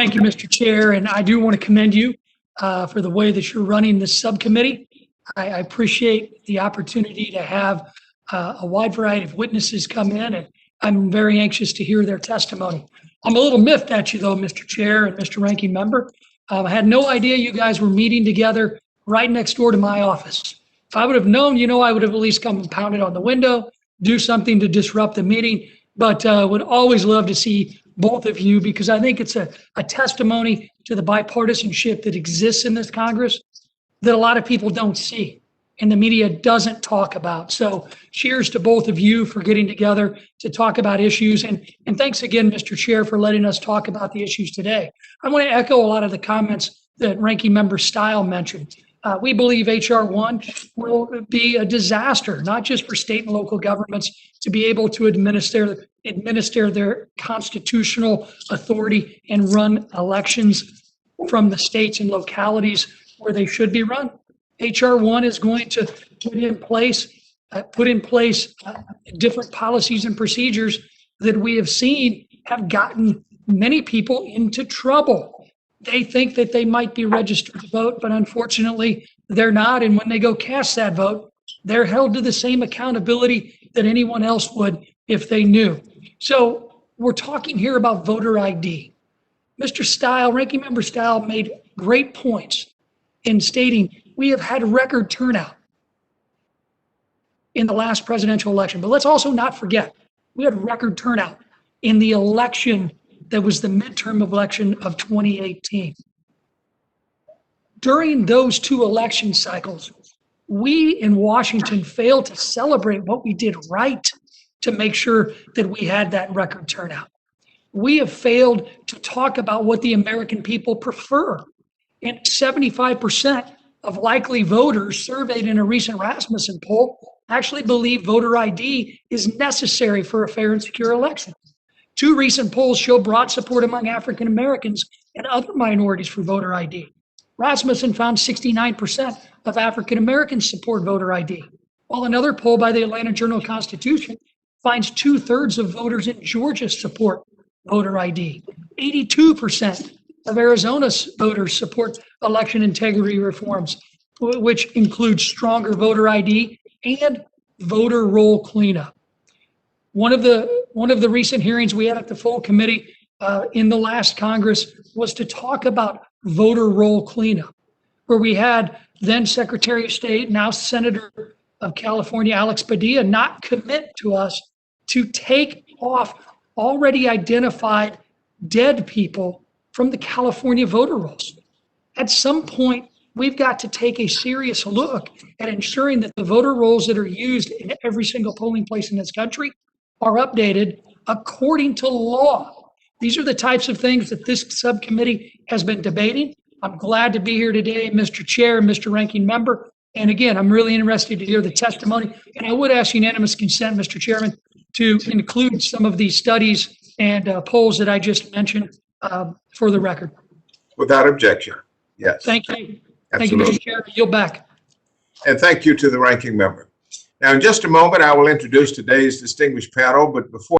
Thank you, Mr. Chair, and I do want to commend you for the way that you're running this subcommittee. I appreciate the opportunity to have a wide variety of witnesses come in, and I'm very anxious to hear their testimony. I'm a little miffed at you, though, Mr. Chair and Mr. Ranking Member. I had no idea you guys were meeting together right next door to my office. If I would have known, I would have at least come and pounded on the window, do something to disrupt the meeting, but would always love to see both of you, because I think it's a testimony to the bipartisanship that exists in this Congress that a lot of people don't see and the media doesn't talk about. So cheers to both of you for getting together to talk about issues. And thanks again, Mr. Chair, for letting us talk about the issues today. I want to echo a lot of the comments that Ranking Member Stile mentioned. We believe HR1 will be a disaster, not just for state and local governments to be able to administer their constitutional authority and run elections from the states and localities where they should be run. HR1 is going to put in place different policies and procedures that we have seen have gotten many people into trouble. They think that they might be registered to vote, but unfortunately they're not. And when they go cast that vote, they're held to the same accountability that anyone else would if they knew. So we're talking here about voter ID. Mr. Stile, Ranking Member Stile, made great points in stating we have had record turnout in the last presidential election. But let's also not forget, we had record turnout in the election that was the midterm election of 2018. During those two election cycles, we in Washington failed to celebrate what we did right to make sure that we had that record turnout. We have failed to talk about what the American people prefer. And 75% of likely voters surveyed in a recent Rasmussen poll actually believe voter ID is necessary for a fair and secure election. Two recent polls show broad support among African Americans and other minorities for voter ID. Rasmussen found 69% of African Americans support voter ID, while another poll by the Atlanta Journal-Constitution finds 2/3 of voters in Georgia support voter ID. 82% of Arizona's voters support election integrity reforms, which include stronger voter ID and voter roll cleanup. One of the recent hearings we had at the full committee in the last Congress was to talk about voter roll cleanup, where we had then Secretary of State, now Senator of California, Alex Padilla, not commit to us to take off already identified dead people from the California voter rolls. At some point, we've got to take a serious look at ensuring that the voter rolls that are used in every single polling place in this country are updated according to law. These are the types of things that this subcommittee has been debating. I'm glad to be here today, Mr. Chair and Mr. Ranking Member. And again, I'm really interested to hear the testimony. And I would ask unanimous consent, Mr. Chairman, to include some of these studies and polls that I just mentioned for the record. Without objection, yes. Thank you. Absolutely. Thank you, Mr. Chair. Yield back. And thank you to the ranking member. Now, in just a moment, I will introduce today's distinguished panel, but before